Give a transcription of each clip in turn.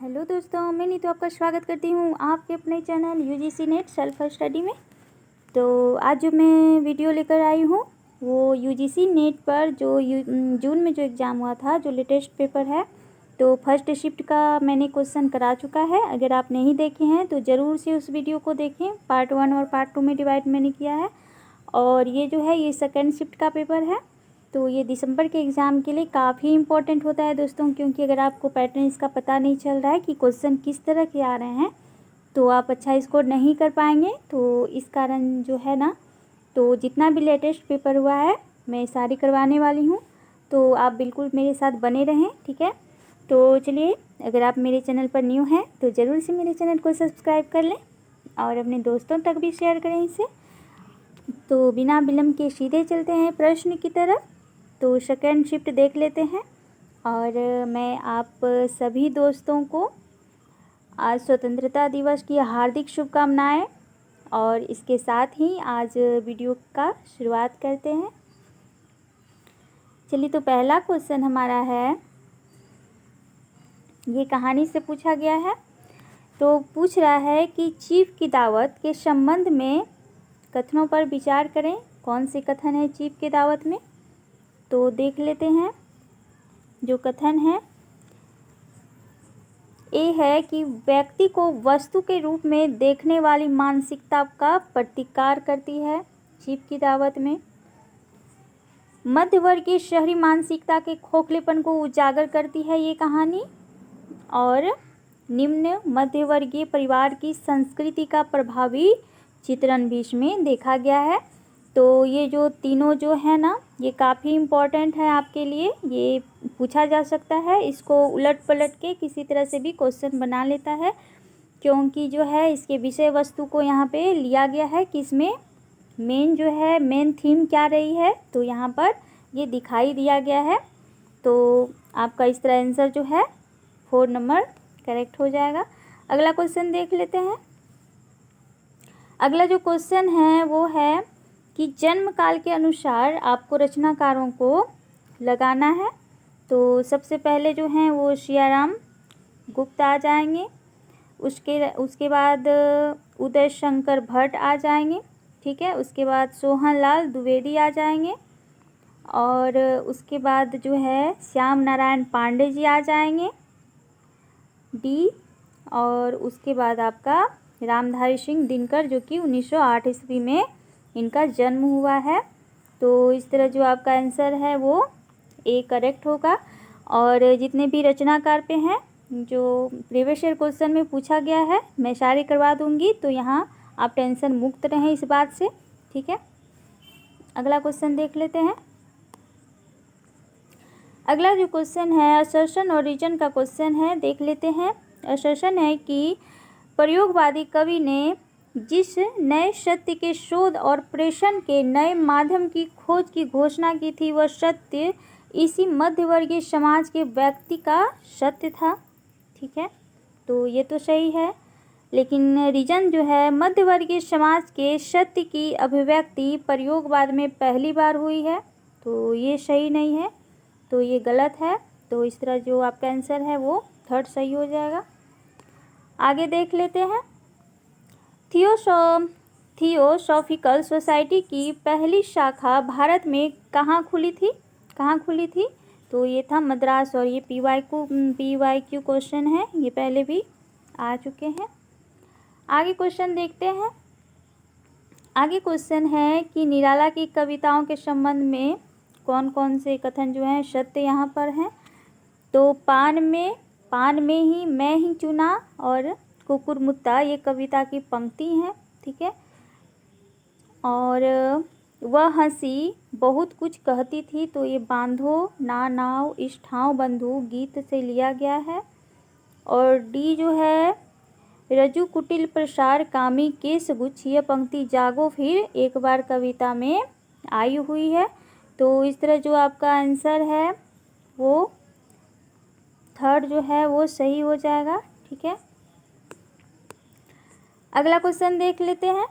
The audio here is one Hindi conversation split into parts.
हेलो दोस्तों, मैं नीतू आपका स्वागत करती हूँ आपके अपने channel UGC net self study में। तो आज जो मैं वीडियो लेकर आई हूँ वो यूजीसी नेट पर जो जून में जो एग्ज़ाम हुआ था, जो लेटेस्ट पेपर है, तो फर्स्ट शिफ्ट का मैंने क्वेश्चन करा चुका है। अगर आप नहीं देखे हैं तो ज़रूर से उस वीडियो को देखें। पार्ट 1 और पार्ट 2 में डिवाइड मैंने किया है। और ये जो है ये सेकेंड शिफ्ट का पेपर है। तो ये दिसंबर के एग्ज़ाम के लिए काफ़ी इम्पोर्टेंट होता है दोस्तों, क्योंकि अगर आपको पैटर्न इसका पता नहीं चल रहा है कि क्वेश्चन किस तरह के आ रहे हैं तो आप अच्छा स्कोर नहीं कर पाएंगे। तो इस कारण जो है ना, तो जितना भी लेटेस्ट पेपर हुआ है मैं सारी करवाने वाली हूँ। तो आप बिल्कुल मेरे साथ बने रहें, ठीक है। तो चलिए, अगर आप मेरे चैनल पर न्यू हैं तो ज़रूर से मेरे चैनल को सब्सक्राइब कर लें और अपने दोस्तों तक भी शेयर करें इसे। तो बिना विलम्ब के सीधे चलते हैं प्रश्न की तरफ। तो सेकेंड शिफ्ट देख लेते हैं। और मैं आप सभी दोस्तों को आज स्वतंत्रता दिवस की हार्दिक शुभकामनाएं। और इसके साथ ही आज वीडियो का शुरुआत करते हैं। चलिए, तो पहला क्वेश्चन हमारा है, ये कहानी से पूछा गया है। तो पूछ रहा है कि चीफ की दावत के संबंध में कथनों पर विचार करें। कौन से कथन है चीफ की दावत में? तो देख लेते हैं। जो कथन है ये है कि व्यक्ति को वस्तु के रूप में देखने वाली मानसिकता का प्रतिकार करती है चीफ की दावत में। मध्यवर्गीय शहरी मानसिकता के खोखलेपन को उजागर करती है ये कहानी। और निम्न मध्यवर्गीय परिवार की संस्कृति का प्रभावी चित्रण भी इसमें देखा गया है। तो ये जो तीनों जो है ना, ये काफ़ी इम्पोर्टेंट है आपके लिए। ये पूछा जा सकता है, इसको उलट पलट के किसी तरह से भी क्वेश्चन बना लेता है, क्योंकि जो है इसके विषय वस्तु को यहाँ पे लिया गया है कि इसमें मेन जो है मेन थीम क्या रही है, तो यहाँ पर ये दिखाई दिया गया है। तो आपका इस तरह आंसर जो है 4 नंबर करेक्ट हो जाएगा। अगला क्वेश्चन देख लेते हैं। अगला जो क्वेश्चन है वो है कि जन्म काल के अनुसार आपको रचनाकारों को लगाना है। तो सबसे पहले जो हैं वो सियाराम गुप्त आ जाएंगे। उसके बाद उदय शंकर भट्ट आ जाएंगे, ठीक है। उसके बाद सोहन लाल द्विवेदी आ जाएंगे। और उसके बाद जो है श्याम नारायण पांडे जी आ जाएंगे, डी। और उसके बाद आपका रामधारी सिंह दिनकर, जो कि 1908 ईस्वी में इनका जन्म हुआ है। तो इस तरह जो आपका आंसर है वो ए करेक्ट होगा। और जितने भी रचनाकार पे हैं जो प्रीवियस ईयर क्वेश्चन में पूछा गया है मैं सारे करवा दूंगी, तो यहाँ आप टेंशन मुक्त रहें इस बात से, ठीक है। अगला क्वेश्चन देख लेते हैं। अगला जो क्वेश्चन है असर्शन और रीजन का क्वेश्चन है, देख लेते हैं। असर्शन है कि प्रयोगवादी कवि ने जिस नए सत्य के शोध और प्रेषण के नए माध्यम की खोज की घोषणा की थी वह सत्य इसी मध्यवर्गीय समाज के व्यक्ति का सत्य था, ठीक है। तो ये तो सही है, लेकिन रीजन जो है मध्यवर्गीय समाज के सत्य की अभिव्यक्ति प्रयोगवाद में पहली बार हुई है, तो ये सही नहीं है, तो ये गलत है। तो इस तरह जो आपका आंसर है वो थर्ड सही हो जाएगा। आगे देख लेते हैं। थियोसॉफिकल सोसाइटी की पहली शाखा भारत में कहाँ खुली थी? तो ये था मद्रास। और ये PYQ क्वेश्चन है, ये पहले भी आ चुके हैं। आगे क्वेश्चन देखते हैं। आगे क्वेश्चन है कि निराला की कविताओं के संबंध में कौन कौन से कथन जो हैं सत्य यहाँ पर हैं। तो पान में ही मैं ही चुना और कुकुरमुत्ता, ये कविता की पंक्ति हैं, ठीक है। और वह हंसी बहुत कुछ कहती थी, तो ये बांधो ना नाव इस ठाव बंधु गीत से लिया गया है। और डी जो है रजू कुटिल प्रसार कामी केस गुच्छ, यह पंक्ति जागो फिर एक बार कविता में आई हुई है। तो इस तरह जो आपका आंसर है वो थर्ड जो है वो सही हो जाएगा, ठीक है। अगला क्वेश्चन देख लेते हैं।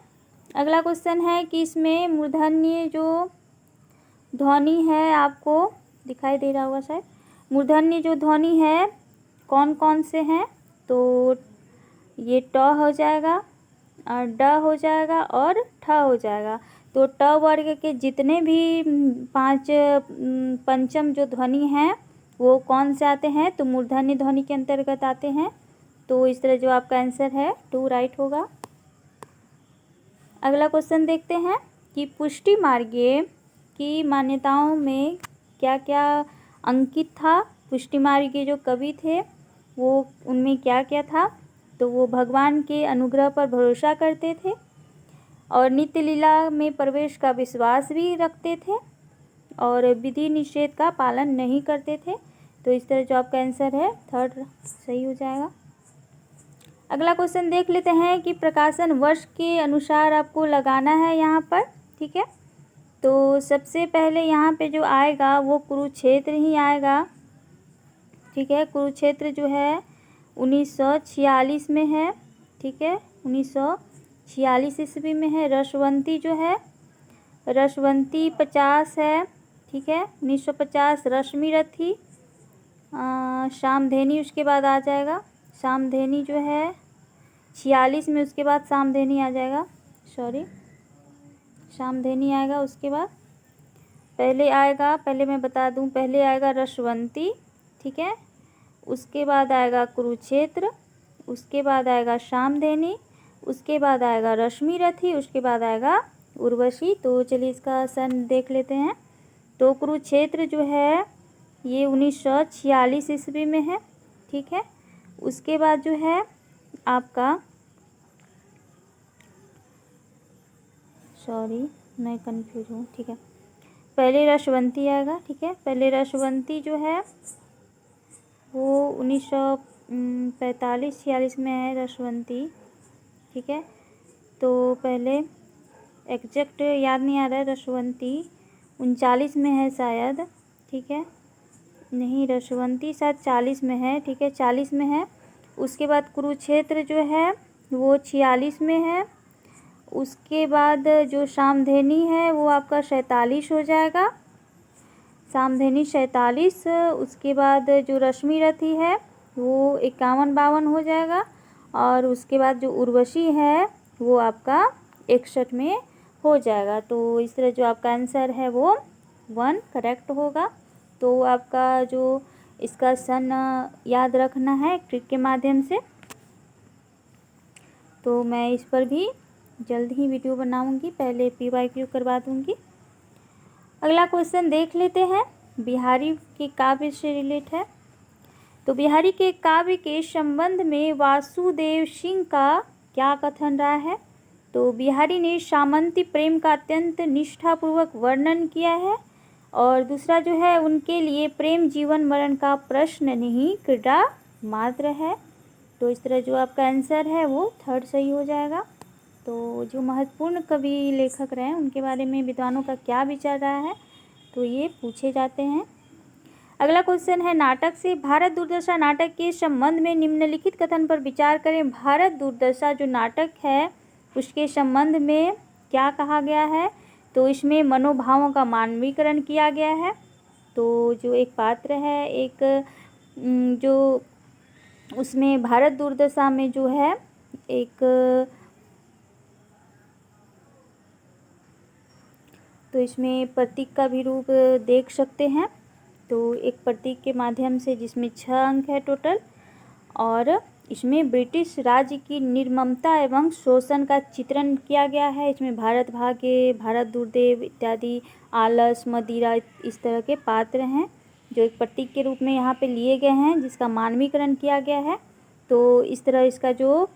अगला क्वेश्चन है कि इसमें मूर्धन्य जो ध्वनि है, आपको दिखाई दे रहा होगा शायद, मूर्धन्य जो ध्वनि है कौन कौन से हैं। तो ये ट हो जाएगा और ड हो जाएगा और ठ हो जाएगा। तो ट वर्ग के जितने भी पांच पंचम जो ध्वनि हैं वो कौन से आते हैं, तो मूर्धन्य ध्वनि के अंतर्गत आते हैं। तो इस तरह जो आपका आंसर है 2 राइट होगा। अगला क्वेश्चन देखते हैं कि पुष्टि मार्गीय की मान्यताओं में क्या क्या अंकित था। पुष्टि मार्गीय जो कवि थे वो उनमें क्या क्या था, तो वो भगवान के अनुग्रह पर भरोसा करते थे और नित्य लीला में प्रवेश का विश्वास भी रखते थे और विधि निषेध का पालन नहीं करते थे। तो इस तरह जो आपका आंसर है 3 सही हो जाएगा। अगला क्वेश्चन देख लेते हैं कि प्रकाशन वर्ष के अनुसार आपको लगाना है यहाँ पर, ठीक है। तो सबसे पहले यहाँ पे जो आएगा वो कुरुक्षेत्र ही आएगा, ठीक है। कुरुक्षेत्र जो है 1946 में है, ठीक है, 1946 ईस्वी में है। रसवंती जो है, रसवंती 50 है, ठीक है, 1950। रश्मि रथी, सामधेनी उसके बाद आ जाएगा। सामधेनी जो है 46 में, उसके बाद सामधेनी आ जाएगा, सॉरी सामधेनी आएगा। उसके बाद पहले आएगा, पहले मैं बता दूं, पहले आएगा रसवंती, ठीक है, उसके बाद आएगा कुरुक्षेत्र, उसके बाद आएगा सामधेनी, उसके बाद आएगा रश्मि रथी, उसके बाद आएगा उर्वशी। तो चलिए इसका सन देख लेते हैं। तो कुरुक्षेत्र जो है ये 1946 ईस्वी में है, ठीक है। उसके बाद जो है आपका, सॉरी मैं कंफ्यूज हूँ, ठीक है, पहले रसवंती आएगा, ठीक है। पहले रसवंती जो है वो 1945-46 में है रसवंती, ठीक है। तो पहले एग्जैक्ट याद नहीं आ रहा है, रसवंती 39 में है शायद, ठीक है, नहीं रसवंती शायद 40 में है, ठीक है, 40 में है। उसके बाद कुरुक्षेत्र जो है वो 46 में है। उसके बाद जो सामधेनी है वो आपका 47 हो जाएगा, सामधेनी 47। उसके बाद जो रश्मि रथी है वो 51-52 हो जाएगा और उसके बाद जो उर्वशी है वो आपका 61 में हो जाएगा। तो इस तरह जो आपका आंसर है वो 1 करेक्ट होगा। तो आपका जो इसका सन याद रखना है ट्रिक के माध्यम से। तो मैं इस पर भी जल्द ही वीडियो बनाऊंगी, पहले PYQ करवा दूंगी। अगला क्वेश्चन देख लेते हैं, बिहारी के काव्य से रिलेट है। तो बिहारी के काव्य के संबंध में वासुदेव सिंह का क्या कथन रहा है। तो बिहारी ने सामंती प्रेम का अत्यंत निष्ठापूर्वक वर्णन किया है और दूसरा जो है उनके लिए प्रेम जीवन मरण का प्रश्न नहीं क्रीड़ा मात्र है। तो इस तरह जो आपका आंसर है वो 3 सही हो जाएगा। तो जो महत्वपूर्ण कवि लेखक रहे हैं उनके बारे में विद्वानों का क्या विचार रहा है, तो ये पूछे जाते हैं। अगला क्वेश्चन है, नाटक से भारत दूरदर्शा नाटक के संबंध में निम्नलिखित कथन पर विचार करें। भारत दूरदर्शा जो नाटक है उसके संबंध में क्या कहा गया है, तो इसमें मनोभावों का मानवीकरण किया गया है। तो जो एक पात्र है, एक जो उसमें भारत दूरदशा में जो है एक, तो इसमें प्रतीक का भी रूप देख सकते हैं। तो एक प्रतीक के माध्यम से जिसमें 6 अंक है टोटल, और इसमें ब्रिटिश राज्य की निर्ममता एवं शोषण का चित्रण किया गया है। इसमें भारत भाग्य, भारत दुर्देव इत्यादि, आलस, मदिरा, इस तरह के पात्र हैं जो एक प्रतीक के रूप में यहाँ पे लिए गए हैं, जिसका मानवीकरण किया गया है। तो इस तरह इसका जो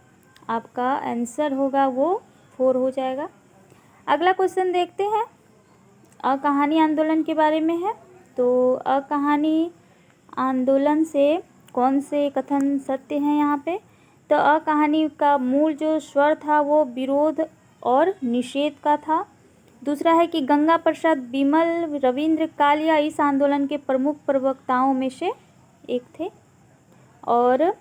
आपका आंसर होगा वो 4 हो जाएगा। अगला क्वेश्चन देखते हैं, अकहानी आंदोलन के बारे में है। तो अकहानी आंदोलन से कौन से कथन सत्य हैं यहाँ पे, तो अकहानी का मूल जो स्वर था वो विरोध और निषेध का था। दूसरा है कि गंगा प्रसाद बिमल रविंद्र कालिया इस आंदोलन के प्रमुख प्रवक्ताओं में से एक थे। और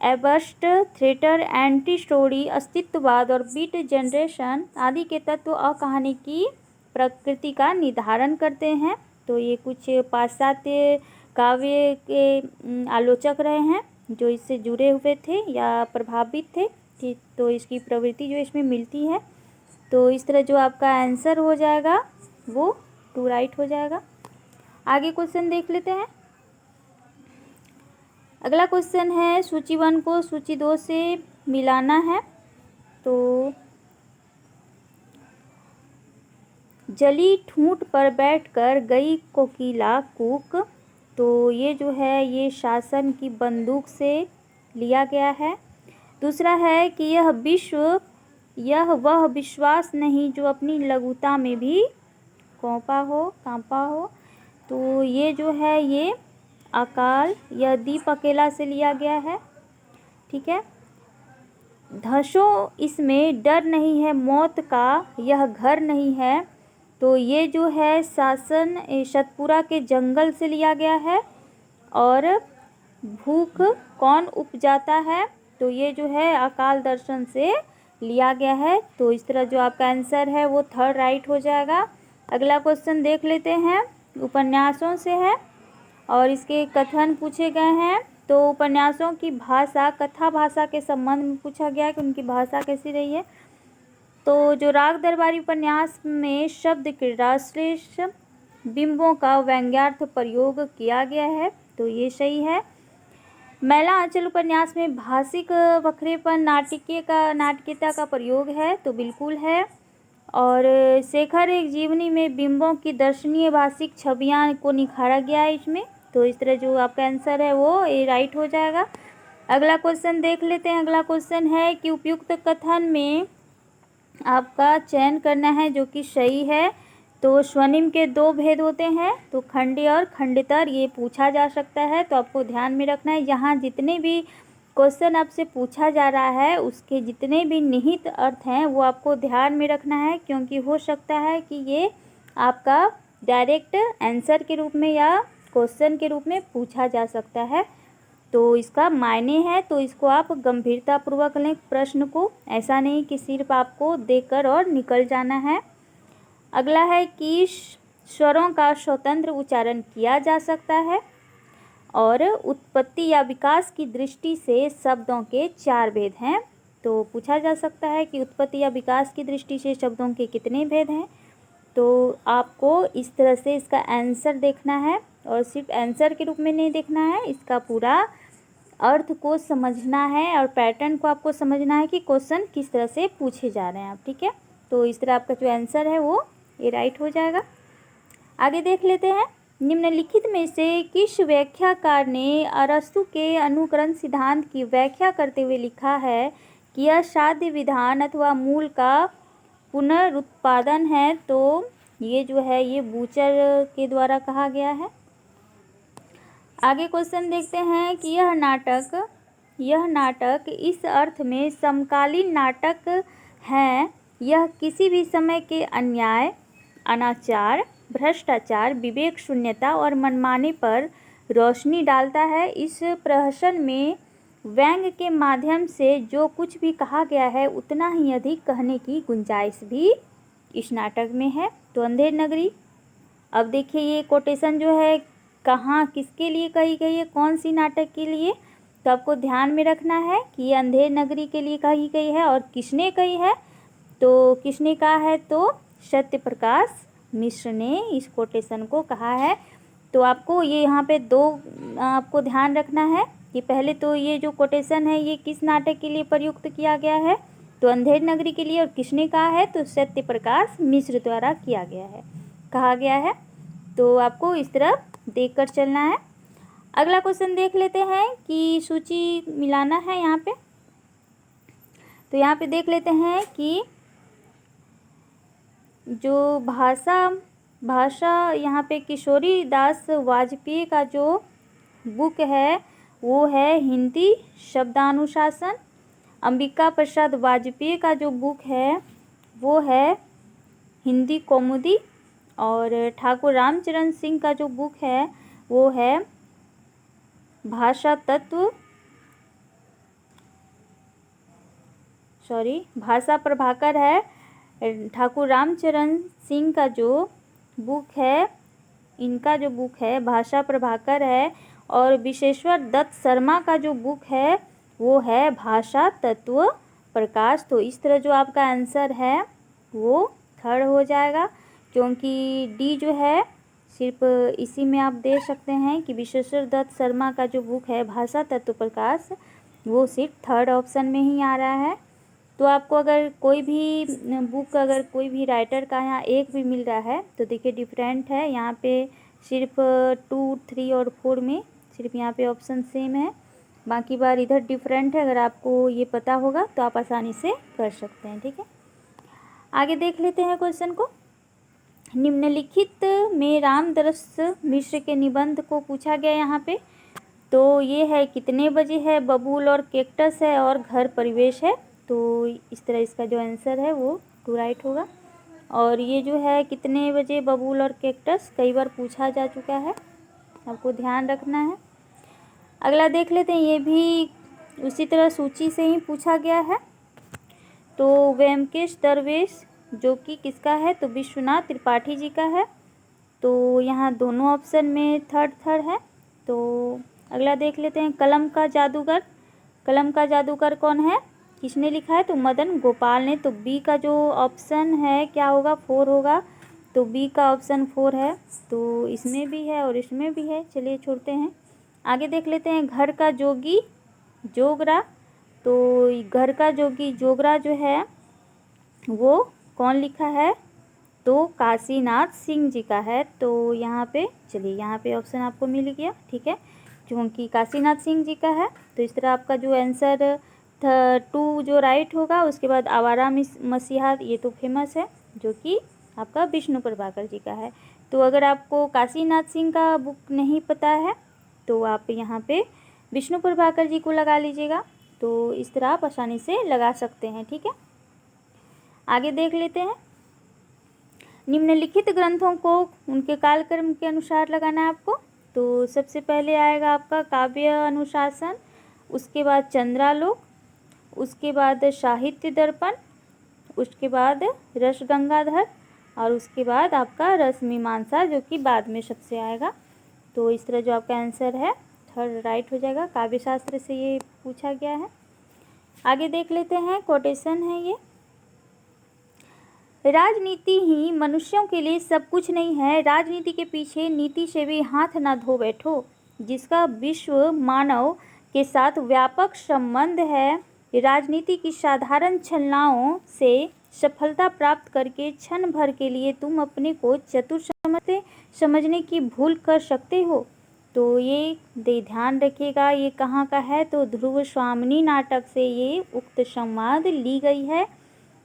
एबस्ट, थ्रेटर, एंटी स्टोरी, अस्तित्ववाद और बीट जनरेशन आदि के तत्व अकहानी की प्रकृति का निर्धारण करते हैं। तो ये कुछ पाश्चात्य काव्य के आलोचक रहे हैं जो इससे जुड़े हुए थे या प्रभावित थे, ठीक, तो इसकी प्रवृत्ति जो इसमें मिलती है। तो इस तरह जो आपका आंसर हो जाएगा वो 2 राइट हो जाएगा। आगे क्वेश्चन देख लेते हैं। अगला क्वेश्चन है सूची 1 को सूची 2 से मिलाना है। तो जली ठूंठ पर बैठकर गई कोकिला कूक, तो ये जो है ये शासन की बंदूक से लिया गया है। दूसरा है कि यह वह विश्वास नहीं जो अपनी लघुता में भी कांपा हो, तो ये जो है ये अकाल यह दीप अकेला से लिया गया है। ठीक है। धसो इसमें डर नहीं है मौत का, यह घर नहीं है, तो ये जो है शासन सतपुरा के जंगल से लिया गया है। और भूख कौन उपजाता है, तो ये जो है अकाल दर्शन से लिया गया है। तो इस तरह जो आपका आंसर है वो 3rd राइट हो जाएगा। अगला क्वेश्चन देख लेते हैं, उपन्यासों से है और इसके कथन पूछे गए हैं। तो उपन्यासों की भाषा कथा भाषा के संबंध में पूछा गया है कि उनकी भाषा कैसी रही है। तो जो राग दरबारी उपन्यास में शब्द क्रीड़ा श्रेष्ठ बिंबों का व्यंग्यार्थ प्रयोग किया गया है, तो ये सही है। मैला आंचल उपन्यास में भाषिक वक्रेपन नाटकीयता का प्रयोग है, तो बिल्कुल है। और शेखर एक जीवनी में बिंबों की दर्शनीय भाषिक छवियां को निखारा गया है इसमें, तो इस तरह जो आपका आंसर है वो ए राइट हो जाएगा। अगला क्वेश्चन देख लेते हैं। अगला क्वेश्चन है कि उपयुक्त कथन में आपका चयन करना है जो कि सही है। तो स्वनिम के 2 भेद होते हैं, तो खंडी और खंडितर, ये पूछा जा सकता है, तो आपको ध्यान में रखना है। यहाँ जितने भी क्वेश्चन आपसे पूछा जा रहा है उसके जितने भी निहित अर्थ हैं वो आपको ध्यान में रखना है, क्योंकि हो सकता है कि ये आपका डायरेक्ट आंसर के रूप में या क्वेश्चन के रूप में पूछा जा सकता है। तो इसका मायने है, तो इसको आप गंभीरतापूर्वक लें प्रश्न को, ऐसा नहीं कि सिर्फ आपको देखकर और निकल जाना है। अगला है कि स्वरों का स्वतंत्र उच्चारण किया जा सकता है और उत्पत्ति या विकास की दृष्टि से शब्दों के 4 भेद हैं। तो पूछा जा सकता है कि उत्पत्ति या विकास की दृष्टि से शब्दों के कितने भेद हैं। तो आपको इस तरह से इसका आंसर देखना है और सिर्फ आंसर के रूप में नहीं देखना है, इसका पूरा अर्थ को समझना है और पैटर्न को आपको समझना है कि क्वेश्चन किस तरह से पूछे जा रहे हैं आप। ठीक है। तो इस तरह आपका जो आंसर है वो ये राइट हो जाएगा। आगे देख लेते हैं। निम्नलिखित में से किस व्याख्याकार ने अरस्तु के अनुकरण सिद्धांत की व्याख्या करते हुए लिखा है कि यह साध्य विधान अथवा मूल का पुनरुत्पादन है, तो ये जो है ये बूचर के द्वारा कहा गया है। आगे क्वेश्चन देखते हैं कि यह नाटक इस अर्थ में समकालीन नाटक है, यह किसी भी समय के अन्याय, अनाचार, भ्रष्टाचार, विवेक शून्यता और मनमाने पर रोशनी डालता है। इस प्रहसन में व्यंग के माध्यम से जो कुछ भी कहा गया है उतना ही अधिक कहने की गुंजाइश भी इस नाटक में है। तो अंधेर नगरी, अब देखिए ये कोटेशन जो है कहाँ किसके लिए कही गई है, कौन सी नाटक के लिए, तो आपको ध्यान में रखना है कि ये अंधेर नगरी के लिए कही गई है। और किसने कही है, तो किसने कहा है, तो सत्य प्रकाश मिश्र ने इस कोटेशन को कहा है। तो आपको ये यहाँ पे 2 आपको ध्यान रखना है कि पहले तो ये जो कोटेशन है ये किस नाटक के लिए प्रयुक्त किया गया है, तो अंधेर नगरी के लिए। और किसने कहा है, तो सत्य प्रकाश मिश्र द्वारा कहा गया है। तो आपको इस तरह देखकर चलना है। अगला क्वेश्चन देख लेते हैं कि सूची मिलाना है यहाँ पे। तो यहाँ पे देख लेते हैं कि जो भाषा यहाँ पे किशोरी दास वाजपेयी का जो बुक है वो है हिंदी शब्दानुशासन। अंबिका प्रसाद वाजपेयी का जो बुक है वो है हिंदी कौमुदी। और ठाकुर रामचरण सिंह का जो बुक है वो है भाषा प्रभाकर है। ठाकुर रामचरण सिंह का जो बुक है, इनका जो बुक है भाषा प्रभाकर है, और विश्वेश्वर दत्त शर्मा का जो बुक है वो है भाषा तत्व प्रकाश। तो इस तरह जो आपका आंसर है वो थर्ड हो जाएगा, क्योंकि डी जो है सिर्फ इसी में आप दे सकते हैं कि विश्वेश्वर दत्त शर्मा का जो बुक है भाषा तत्व प्रकाश वो सिर्फ थर्ड ऑप्शन में ही आ रहा है। तो आपको अगर कोई भी बुक, अगर कोई भी राइटर का यहाँ एक भी मिल रहा है तो देखिए डिफरेंट है, यहाँ पे सिर्फ 2, 3 और 4 में सिर्फ यहाँ पे ऑप्शन सेम है, बाकी बार इधर डिफरेंट है। अगर आपको ये पता होगा तो आप आसानी से कर सकते हैं। ठीक है, आगे देख लेते हैं क्वेश्चन को। निम्नलिखित में रामदरस मिश्र के निबंध को पूछा गया यहाँ पे। तो ये है कितने बजे है, बबूल और कैक्टस है और घर परिवेश है। तो इस तरह इसका जो आंसर है वो 2 राइट होगा। और ये जो है कितने बजे बबूल और कैक्टस कई बार पूछा जा चुका है, आपको ध्यान रखना है। अगला देख लेते हैं, ये भी उसी तरह सूची से ही पूछा गया है। तो व्योमकेश दरवेश जो कि किसका है, तो विश्वनाथ त्रिपाठी जी का है। तो यहाँ दोनों ऑप्शन में थर्ड है। तो अगला देख लेते हैं, कलम का जादूगर। कलम का जादूगर कौन है, किसने लिखा है, तो मदन गोपाल ने। तो बी का जो ऑप्शन है क्या होगा, 4 होगा। तो बी का ऑप्शन 4 है। तो इसमें भी है और इसमें भी है, चलिए छोड़ते हैं। आगे देख लेते हैं, घर का जोगी जोगरा। तो घर का जोगी जोगरा जो है वो कौन लिखा है, तो काशीनाथ सिंह जी का है। तो यहाँ पे चलिए, यहाँ पे ऑप्शन आपको मिल गया। ठीक है, क्योंकि काशीनाथ सिंह जी का है। तो इस तरह आपका जो आंसर 2 जो राइट होगा। उसके बाद आवारा मसीहा, ये तो फेमस है, जो कि आपका विष्णु प्रभाकर जी का है। तो अगर आपको काशीनाथ सिंह का बुक नहीं पता है तो आप यहाँ पे विष्णु प्रभाकर जी को लगा लीजिएगा। तो इस तरह आप आसानी से लगा सकते हैं। ठीक है, आगे देख लेते हैं, निम्नलिखित ग्रंथों को उनके कालक्रम के अनुसार लगाना है आपको। तो सबसे पहले आएगा आपका काव्य अनुशासन, उसके बाद चंद्रालोक, उसके बाद साहित्य दर्पण, उसके बाद रस गंगाधर और उसके बाद आपका रस मीमांसा, जो कि बाद में सबसे आएगा। तो इस तरह जो आपका आंसर है थर्ड राइट हो जाएगा। काव्य शास्त्र से ये पूछा गया है। आगे देख लेते हैं, कोटेशन है ये, राजनीति ही मनुष्यों के लिए सब कुछ नहीं है, राजनीति के पीछे नीति से भी हाथ ना धो बैठो, जिसका विश्व मानव के साथ व्यापक संबंध है। राजनीति की साधारण छलनाओं से सफलता प्राप्त करके क्षण भर के लिए तुम अपने को चतुर समझने की भूल कर सकते हो। तो ये ध्यान रखिएगा, ये कहाँ का है, तो ध्रुव स्वामिनी नाटक से ये उक्त संवाद ली गई है।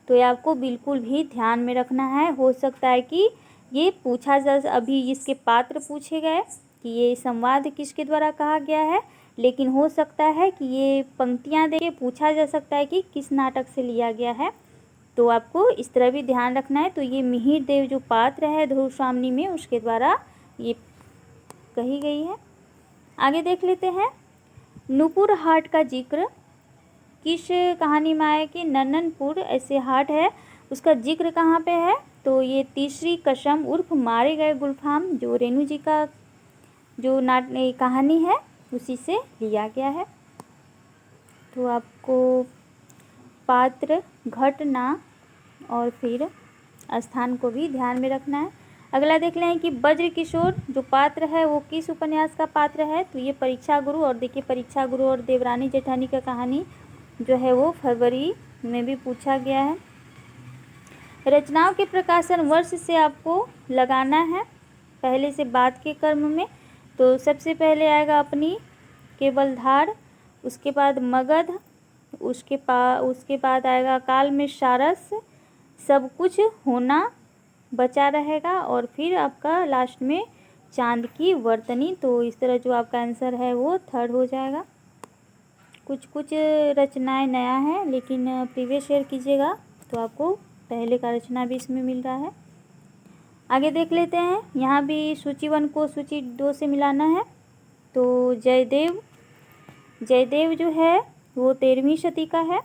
तो ये आपको बिल्कुल भी ध्यान में रखना है। हो सकता है कि ये पूछा जा, अभी इसके पात्र पूछे गए कि ये संवाद किसके द्वारा कहा गया है, लेकिन हो सकता है कि ये पंक्तियाँ दे के पूछा जा सकता है कि किस नाटक से लिया गया है। तो आपको इस तरह भी ध्यान रखना है। तो ये मिहिर देव जो पात्र है ध्रुव स्वामिनी में, उसके द्वारा ये कही गई है। आगे देख लेते हैं, नूपुर हाट का जिक्र किस कहानी में आया कि नन्ननपुर ऐसे हाट है, उसका जिक्र कहाँ पे है, तो ये तीसरी कसम उर्फ मारे गए गुलफाम, जो रेणु जी का जो कहानी है उसी से लिया गया है। तो आपको पात्र, घटना और फिर स्थान को भी ध्यान में रखना है। अगला देख लें कि ब्रज किशोर जो पात्र है वो किस उपन्यास का पात्र है, तो ये परीक्षा गुरु। और देखिए परीक्षा गुरु और देवरानी जेठानी का कहानी जो है वो फरवरी में भी पूछा गया है। रचनाओं के प्रकाशन वर्ष से आपको लगाना है पहले से बाद के क्रम में। तो सबसे पहले आएगा अपनी केवलधार, उसके बाद मगध, उसके बाद आएगा काल में सारस, सब कुछ होना बचा रहेगा, और फिर आपका लास्ट में चांद की वर्तनी। तो इस तरह जो आपका आंसर है वो थर्ड हो जाएगा। कुछ रचनाएं नया है, लेकिन प्रीवियस ईयर कीजिएगा तो आपको पहले का रचना भी इसमें मिल रहा है। आगे देख लेते हैं, यहाँ भी सूची 1 को सूची 2 से मिलाना है। तो जयदेव जो है वो 13वीं शती का है।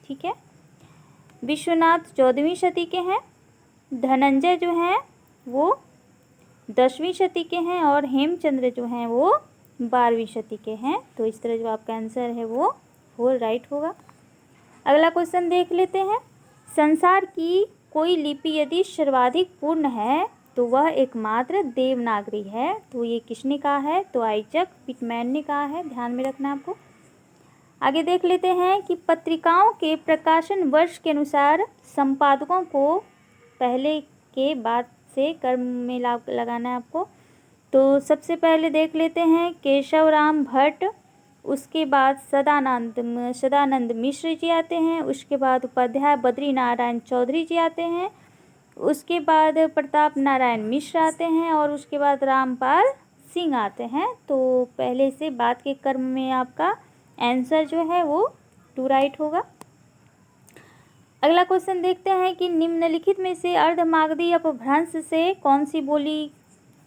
ठीक है, विश्वनाथ 14वीं शती के हैं, धनंजय जो हैं वो 10वीं शती के हैं, और हेमचंद्र जो हैं वो 12वीं शती के हैं। तो इस तरह जो आपका आंसर है वो 4 राइट होगा। अगला क्वेश्चन देख लेते हैं। संसार की कोई लिपि यदि सर्वाधिक पूर्ण है तो वह एकमात्र देवनागरी है। तो ये किसने कहा है? तो आइजक पिटमैन ने कहा है, ध्यान में रखना आपको। आगे देख लेते हैं कि पत्रिकाओं के प्रकाशन वर्ष के अनुसार संपादकों को पहले के बाद से कर्म में लगाना है आपको। तो सबसे पहले देख लेते हैं केशवराम भट्ट, उसके बाद सदानंद मिश्र जी आते हैं, उसके बाद उपाध्याय बद्री नारायण चौधरी जी आते हैं, उसके बाद प्रताप नारायण मिश्र आते हैं और उसके बाद रामपाल सिंह आते हैं। तो पहले से बाद के कर्म में आपका आंसर जो है वो 2 राइट होगा। अगला क्वेश्चन देखते हैं कि निम्नलिखित में से अर्धमागधी अपभ्रंश से कौन सी बोली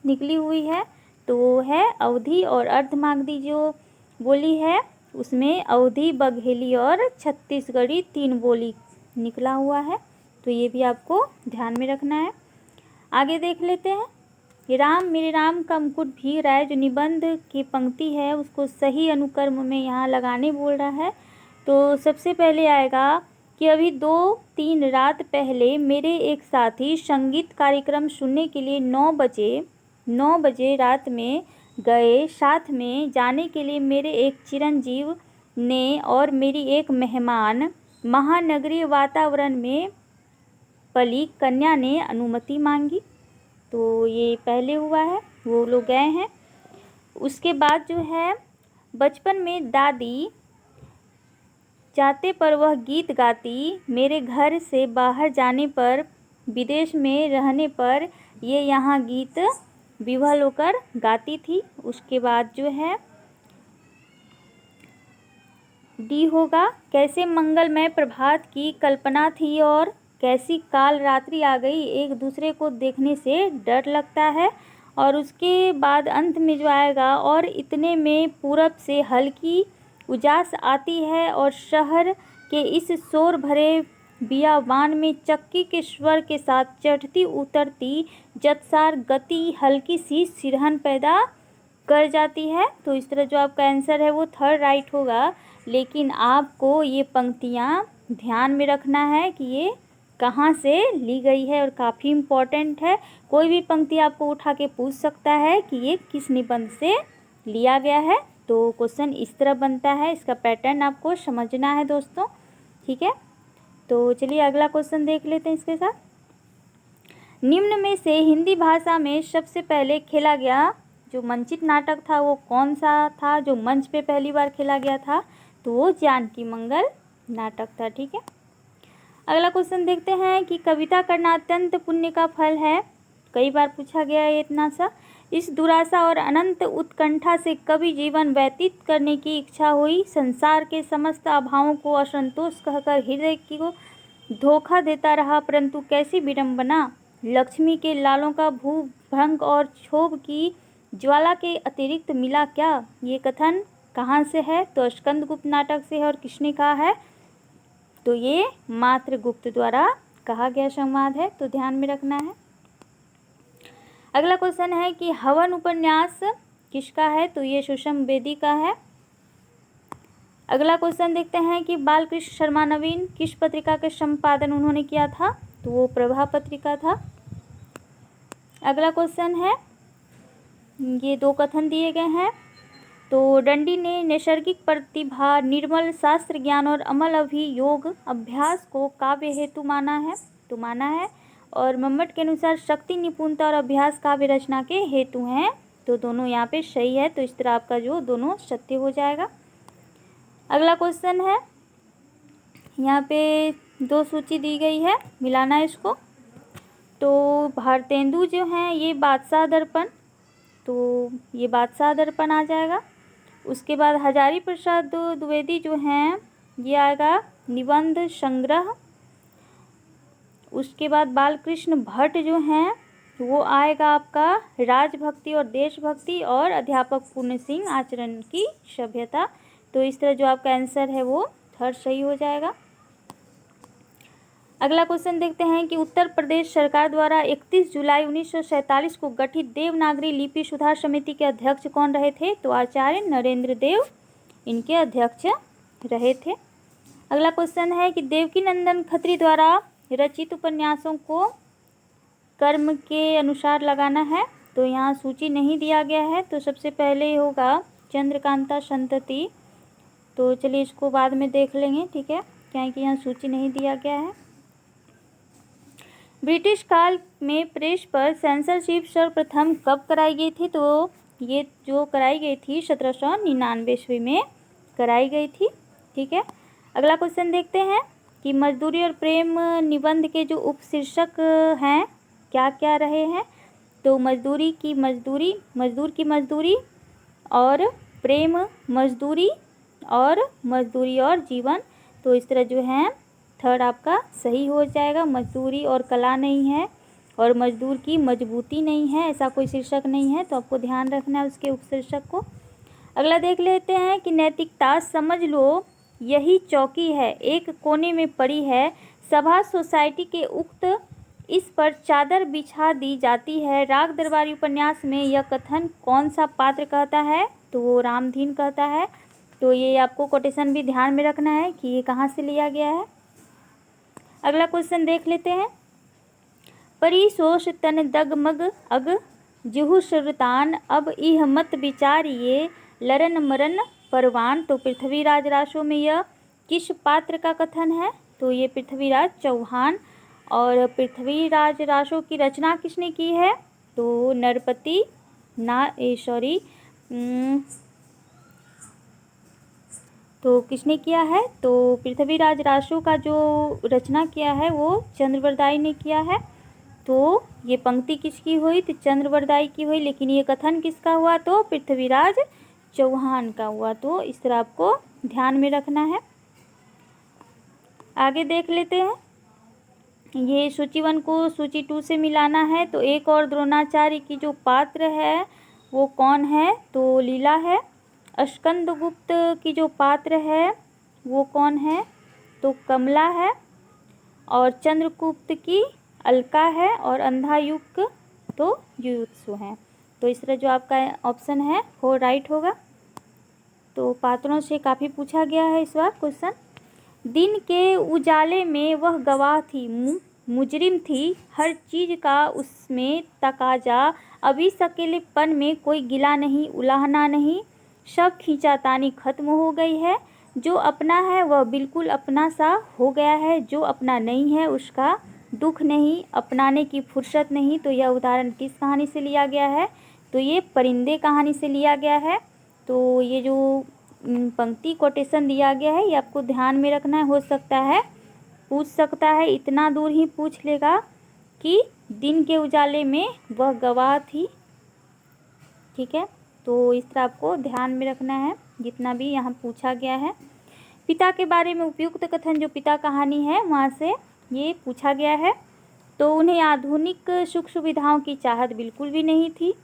निकली हुई है? तो वो है अवधी। और अर्धमागधी जो बोली है उसमें अवधी, बघेली और छत्तीसगढ़ी 3 बोली निकला हुआ है। तो ये भी आपको ध्यान में रखना है। आगे देख लेते हैं। राम मेरे राम का मुकुट भी राय जो निबंध की पंक्ति है उसको सही अनुक्रम में यहाँ लगाने बोल रहा है। तो सबसे पहले आएगा कि अभी 2-3 रात पहले मेरे एक साथी संगीत कार्यक्रम सुनने के लिए 9 बजे रात में गए। साथ में जाने के लिए मेरे एक चिरंजीव ने और मेरी एक मेहमान महानगरीय वातावरण में पली कन्या ने अनुमति मांगी। तो ये पहले हुआ है, वो लोग गए हैं। उसके बाद जो है बचपन में दादी जाते पर वह गीत गाती, मेरे घर से बाहर जाने पर, विदेश में रहने पर ये यहाँ गीत विवल होकर गाती थी। उसके बाद जो है डी होगा, कैसे मंगलमय प्रभात की कल्पना थी और कैसी काल रात्रि आ गई, एक दूसरे को देखने से डर लगता है। और उसके बाद अंत में जो आएगा, और इतने में पूरब से हल्की उजास आती है और शहर के इस शोर भरे बियाबान में चक्की के स्वर के साथ चढ़ती उतरती जत्सार गति हल्की सी सिरहन पैदा कर जाती है। तो इस तरह जो आपका आंसर है वो 3rd राइट होगा। लेकिन आपको ये पंक्तियाँ ध्यान में रखना है कि ये कहाँ से ली गई है और काफ़ी इम्पोर्टेंट है। कोई भी पंक्ति आपको उठा के पूछ सकता है कि ये किस निबंध से लिया गया है। तो क्वेश्चन इस तरह बनता है, इसका पैटर्न आपको समझना है दोस्तों, ठीक है। तो चलिए अगला क्वेश्चन देख लेते हैं इसके साथ। निम्न में से हिंदी भाषा में सबसे पहले खेला गया जो मंचित नाटक था वो कौन सा था? जो मंच पे पहली बार खेला गया था तो वो जानकी मंगल नाटक था, ठीक है। अगला क्वेश्चन देखते हैं कि कविता करना अत्यंत पुण्य का फल है। कई बार पूछा गया है इतना सा। इस दुराशा और अनंत उत्कंठा से कभी जीवन व्यतीत करने की इच्छा हुई। संसार के समस्त अभावों को असंतोष कहकर हृदय को धोखा देता रहा, परंतु कैसी विडंबना। लक्ष्मी के लालों का भूभंग और क्षोभ की ज्वाला के अतिरिक्त मिला क्या? ये कथन कहाँ से है? तो स्कंदगुप्त नाटक से है। और किसने कहा है? तो ये मात्रगुप्त द्वारा कहा गया संवाद है, तो ध्यान में रखना है। अगला क्वेश्चन है कि हवन उपन्यास किसका है? तो ये सुषम बेदी का है। अगला क्वेश्चन देखते हैं कि बालकृष्ण शर्मा नवीन किस पत्रिका के संपादन उन्होंने किया था? तो वो प्रभा पत्रिका था। अगला क्वेश्चन है, ये 2 कथन दिए गए हैं। तो डंडी ने नैसर्गिक प्रतिभा, निर्मल शास्त्र ज्ञान और अमल अभियोग अभ्यास को काव्य हेतु माना है। और मम्मट के अनुसार शक्ति, निपुणता और अभ्यास काव्य रचना के हेतु हैं। तो दोनों यहाँ पे सही है। तो इस तरह आपका जो दोनों सत्य हो जाएगा। अगला क्वेश्चन है, यहाँ पे 2 सूची दी गई है, मिलाना है इसको। तो भारतेंदु जो हैं ये बादशाह दर्पण, तो ये बादशाह दर्पण आ जाएगा। उसके बाद हजारी प्रसाद द्विवेदी जो हैं ये आएगा निबंध संग्रह। उसके बाद बालकृष्ण भट्ट जो हैं वो आएगा आपका राजभक्ति और देशभक्ति, और अध्यापक पूर्ण सिंह आचरण की सभ्यता। तो इस तरह जो आपका आंसर है वो 3rd सही हो जाएगा। अगला क्वेश्चन देखते हैं कि उत्तर प्रदेश सरकार द्वारा 31 जुलाई 1947 को गठित देवनागरी लिपि सुधार समिति के अध्यक्ष कौन रहे थे? तो आचार्य नरेंद्र देव इनके अध्यक्ष रहे थे। अगला क्वेश्चन है कि देवकीनंदन खत्री द्वारा रचित उपन्यासों को क्रम के अनुसार लगाना है। तो यहाँ सूची नहीं दिया गया है, तो सबसे पहले होगा चंद्रकांता संतति। तो चलिए इसको बाद में देख लेंगे, ठीक है, क्योंकि यहाँ सूची नहीं दिया गया है। ब्रिटिश काल में प्रेस पर सेंसरशिप सर्वप्रथम कब कराई गई थी? तो ये जो कराई गई थी 1799 ईस्वी में कराई गई थी, ठीक है। अगला क्वेश्चन देखते हैं कि मजदूरी और प्रेम निबंध के जो उपशीर्षक हैं क्या क्या रहे हैं? तो मजदूर की मजदूरी और प्रेम मजदूरी और जीवन। तो इस तरह जो है थर्ड आपका सही हो जाएगा। मजदूरी और कला नहीं है और मजदूर की मजबूती नहीं है, ऐसा कोई शीर्षक नहीं है, तो आपको ध्यान रखना है उसके उपशीर्षक को। अगला देख लेते हैं कि नैतिकता समझ लो यही चौकी है, एक कोने में पड़ी है, सभा सोसाइटी के उक्त इस पर चादर बिछा दी जाती है। राग दरबारी उपन्यास में यह कथन कौन सा पात्र कहता है? तो वो रामधीन कहता है। तो ये आपको कोटेशन भी ध्यान में रखना है कि ये कहाँ से लिया गया है। अगला क्वेश्चन देख लेते हैं। परिशोष तन दगमग अग जुहु सुरतान अब इह मत विचारिये लरन मरन परवान। तो पृथ्वीराज रासो में यह किस पात्र का कथन है? तो ये पृथ्वीराज चौहान। और पृथ्वीराज रासो की रचना किसने की है? तो नरपति तो किसने किया है? तो पृथ्वीराज रासो का जो रचना किया है वो चंद्रवरदाई ने किया है। तो ये पंक्ति किसकी हुई? तो चंद्रवरदाई की हुई, लेकिन ये कथन किसका हुआ? तो पृथ्वीराज चौहान का हुआ। तो इस तरह आपको ध्यान में रखना है। आगे देख लेते हैं। ये सूची 1 को सूची 2 से मिलाना है। तो एक और द्रोणाचार्य की जो पात्र है वो कौन है? तो लीला है। स्कंदगुप्त की जो पात्र है वो कौन है? तो कमला है। और चंद्रगुप्त की अलका है। और अंधायुक्त तो युयुत्सु है। तो इस तरह जो आपका ऑप्शन है वो राइट होगा। तो पात्रों से काफ़ी पूछा गया है इस बार क्वेश्चन। दिन के उजाले में वह गवाह थी, मुजरिम थी, हर चीज़ का उसमें तकाजा, अभी सकेलेपन में कोई गिला नहीं, उलाहना नहीं, सब खींचातानी खत्म हो गई है, जो अपना है वह बिल्कुल अपना सा हो गया है, जो अपना नहीं है उसका दुख नहीं, अपनाने की फुर्सत नहीं। तो यह उदाहरण किस कहानी से लिया गया है? तो ये परिंदे कहानी से लिया गया है। तो ये जो पंक्ति कोटेशन दिया गया है ये आपको ध्यान में रखना है। हो सकता है पूछ सकता है, इतना दूर ही पूछ लेगा कि दिन के उजाले में वह गवाह थी, ठीक है। तो इस तरह आपको ध्यान में रखना है जितना भी यहाँ पूछा गया है। पिता के बारे में उपयुक्त कथन जो पिता कहानी है वहाँ से ये पूछा गया है। तो उन्हें आधुनिक सुख सुविधाओं की चाहत बिल्कुल भी नहीं थी।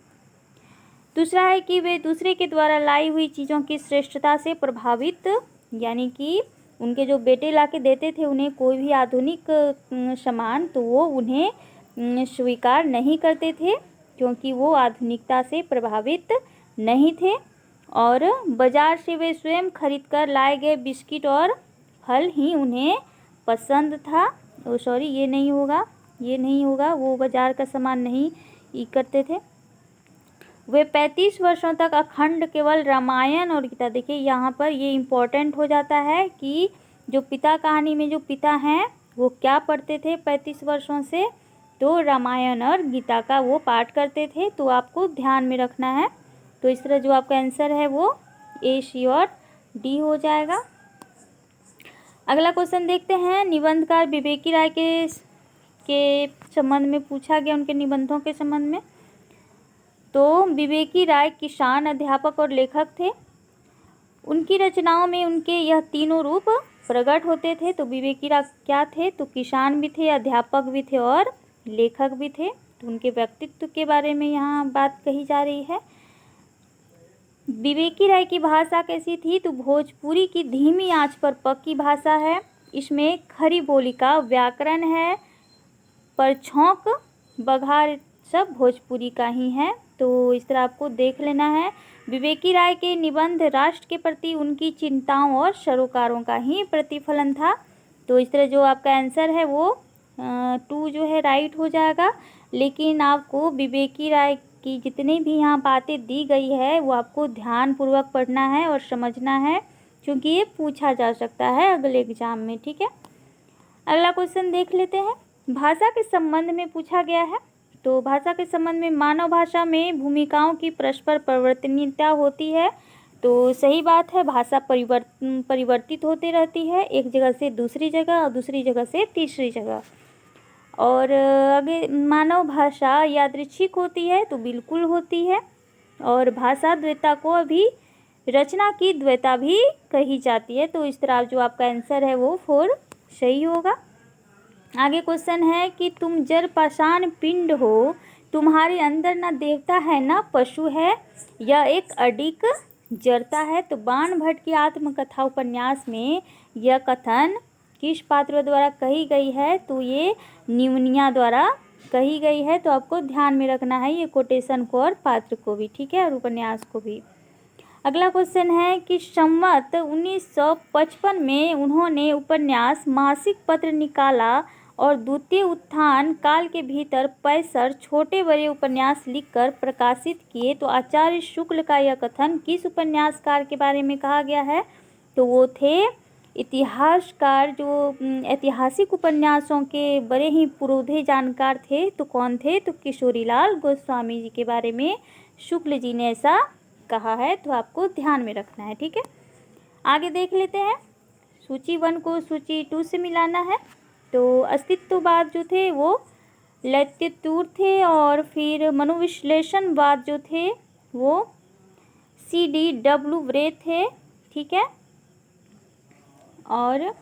दूसरा है कि वे दूसरे के द्वारा लाई हुई चीज़ों की श्रेष्ठता से प्रभावित, यानी कि उनके जो बेटे ला के देते थे उन्हें कोई भी आधुनिक सामान तो वो उन्हें स्वीकार नहीं करते थे, क्योंकि वो आधुनिकता से प्रभावित नहीं थे। और बाजार से वे स्वयं खरीदकर लाए गए बिस्किट और फल ही उन्हें पसंद था। ये नहीं होगा, वो बाजार का सामान नहीं करते थे। वे 35 वर्षों तक अखंड केवल रामायण और गीता, देखिए यहाँ पर ये इम्पोर्टेंट हो जाता है कि जो पिता कहानी में जो पिता हैं वो क्या पढ़ते थे 35 वर्षों से? तो रामायण और गीता का वो पाठ करते थे। तो आपको ध्यान में रखना है। तो इस तरह जो आपका आंसर है वो ए, सी और डी हो जाएगा। अगला क्वेश्चन देखते हैं। निबंधकार विवेकी राय के संबंध में पूछा गया, उनके निबंधों के संबंध में। तो विवेकी राय किसान, अध्यापक और लेखक थे। उनकी रचनाओं में उनके यह तीनों रूप प्रकट होते थे। तो विवेकी राय क्या थे? तो किसान भी थे, अध्यापक भी थे और लेखक भी थे। तो उनके व्यक्तित्व के बारे में यहाँ बात कही जा रही है। विवेकी राय की भाषा कैसी थी? तो भोजपुरी की धीमी आंच पर पक्की भाषा है। इसमें खरी बोली का व्याकरण है, पर छौंक बघार सब भोजपुरी का ही है। तो इस तरह आपको देख लेना है। विवेकी राय के निबंध राष्ट्र के प्रति उनकी चिंताओं और सरोकारों का ही प्रतिफलन था। तो इस तरह जो आपका आंसर है वो 2 जो है राइट हो जाएगा। लेकिन आपको विवेकी राय की जितनी भी यहाँ बातें दी गई है वो आपको ध्यानपूर्वक पढ़ना है और समझना है, क्योंकि ये पूछा जा सकता है अगले एग्जाम में। ठीक है, अगला क्वेश्चन देख लेते हैं। भाषा के संबंध में पूछा गया है। तो भाषा के संबंध में मानव भाषा में भूमिकाओं की परस्पर परिवर्तनीयता होती है। तो सही बात है, भाषा परिवर्तित होती रहती है, एक जगह से दूसरी जगह और दूसरी जगह से तीसरी जगह। और आगे मानव भाषा यादृच्छिक होती है, तो बिल्कुल होती है। और भाषा द्वैता को अभी रचना की द्वैता भी कही जाती है। तो इस तरह जो आपका आंसर है वो 4 सही होगा। आगे क्वेश्चन है कि तुम जड़ पाषाण पिंड हो, तुम्हारे अंदर ना देवता है ना पशु है, यह एक अडिग जड़ता है। तो बाण भट्ट की आत्मकथा उपन्यास में यह कथन किस पात्र द्वारा कही गई है? तो ये निवनिया द्वारा कही गई है। तो आपको ध्यान में रखना है ये कोटेशन को और पात्र को भी, ठीक है, और उपन्यास को भी। अगला क्वेश्चन है कि संवत 1955 में उन्होंने उपन्यास मासिक पत्र निकाला और द्वितीय उत्थान काल के भीतर 65 छोटे बड़े उपन्यास लिखकर प्रकाशित किए। तो आचार्य शुक्ल का यह कथन किस उपन्यासकार के बारे में कहा गया है? तो वो थे इतिहासकार, जो ऐतिहासिक उपन्यासों के बड़े ही पुरोधे जानकार थे। तो कौन थे? तो किशोरीलाल गोस्वामी जी के बारे में शुक्ल जी ने ऐसा कहा है। तो आपको ध्यान में रखना है, ठीक है। आगे देख लेते हैं। सूची 1 को सूची 2 से मिलाना है। तो अस्तित्ववाद जो थे वो लैत्यूर थे, और फिर मनोविश्लेषणवाद जो थे वो CDW व्रे थे, ठीक है। और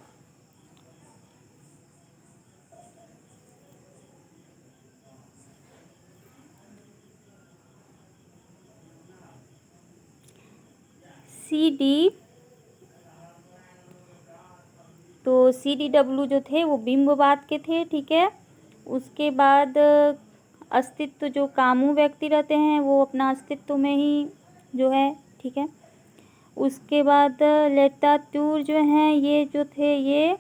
CDW जो थे वो बिंबवाद के थे, ठीक है। उसके बाद अस्तित्व, जो कामू व्यक्ति रहते हैं वो अपना अस्तित्व में ही जो है, ठीक है। उसके बाद लैत्यूर जो हैं ये जो थे ये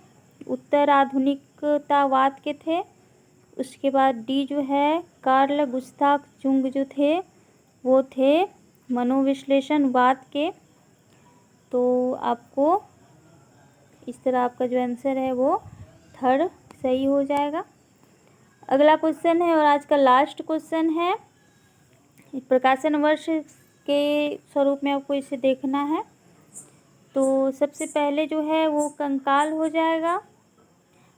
उत्तर आधुनिकतावाद के थे। उसके बाद D जो है कार्ल गुस्ताव जुंग जो थे वो थे मनोविश्लेषणवाद के। तो आपको इस तरह आपका जो आंसर है वो 3rd सही हो जाएगा। अगला क्वेश्चन है और आज का लास्ट क्वेश्चन है। प्रकाशन वर्ष के स्वरूप में आपको इसे देखना है। तो सबसे पहले जो है वो कंकाल हो जाएगा,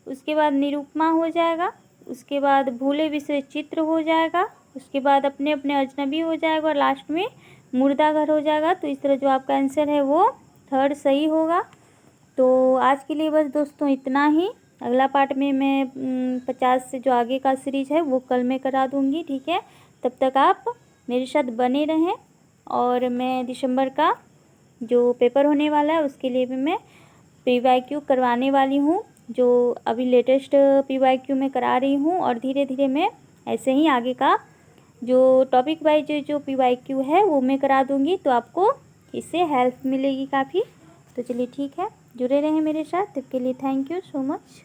उसके बाद निरुपमा हो जाएगा, उसके बाद भूले विषय चित्र हो जाएगा, उसके बाद अपने अपने अजनबी हो जाएगा, और लास्ट में मुर्दा घर हो जाएगा। तो इस तरह जो आपका आंसर है वो 3rd सही होगा। तो आज के लिए बस दोस्तों इतना ही। अगला पार्ट में मैं 50 से जो आगे का सीरीज़ है वो कल मैं करा दूँगी, ठीक है। तब तक आप मेरे साथ बने रहें। और मैं दिसंबर का जो पेपर होने वाला है उसके लिए भी मैं PYQ करवाने वाली हूँ, जो अभी लेटेस्ट PYQ में करा रही हूँ। और धीरे धीरे मैं ऐसे ही आगे का जो टॉपिक वाइज जो PYQ है वो मैं करा दूँगी। तो आपको इससे हेल्प मिलेगी काफ़ी। तो चलिए ठीक है, जुड़े रहें मेरे साथ। तब के लिए थैंक यू सो मच।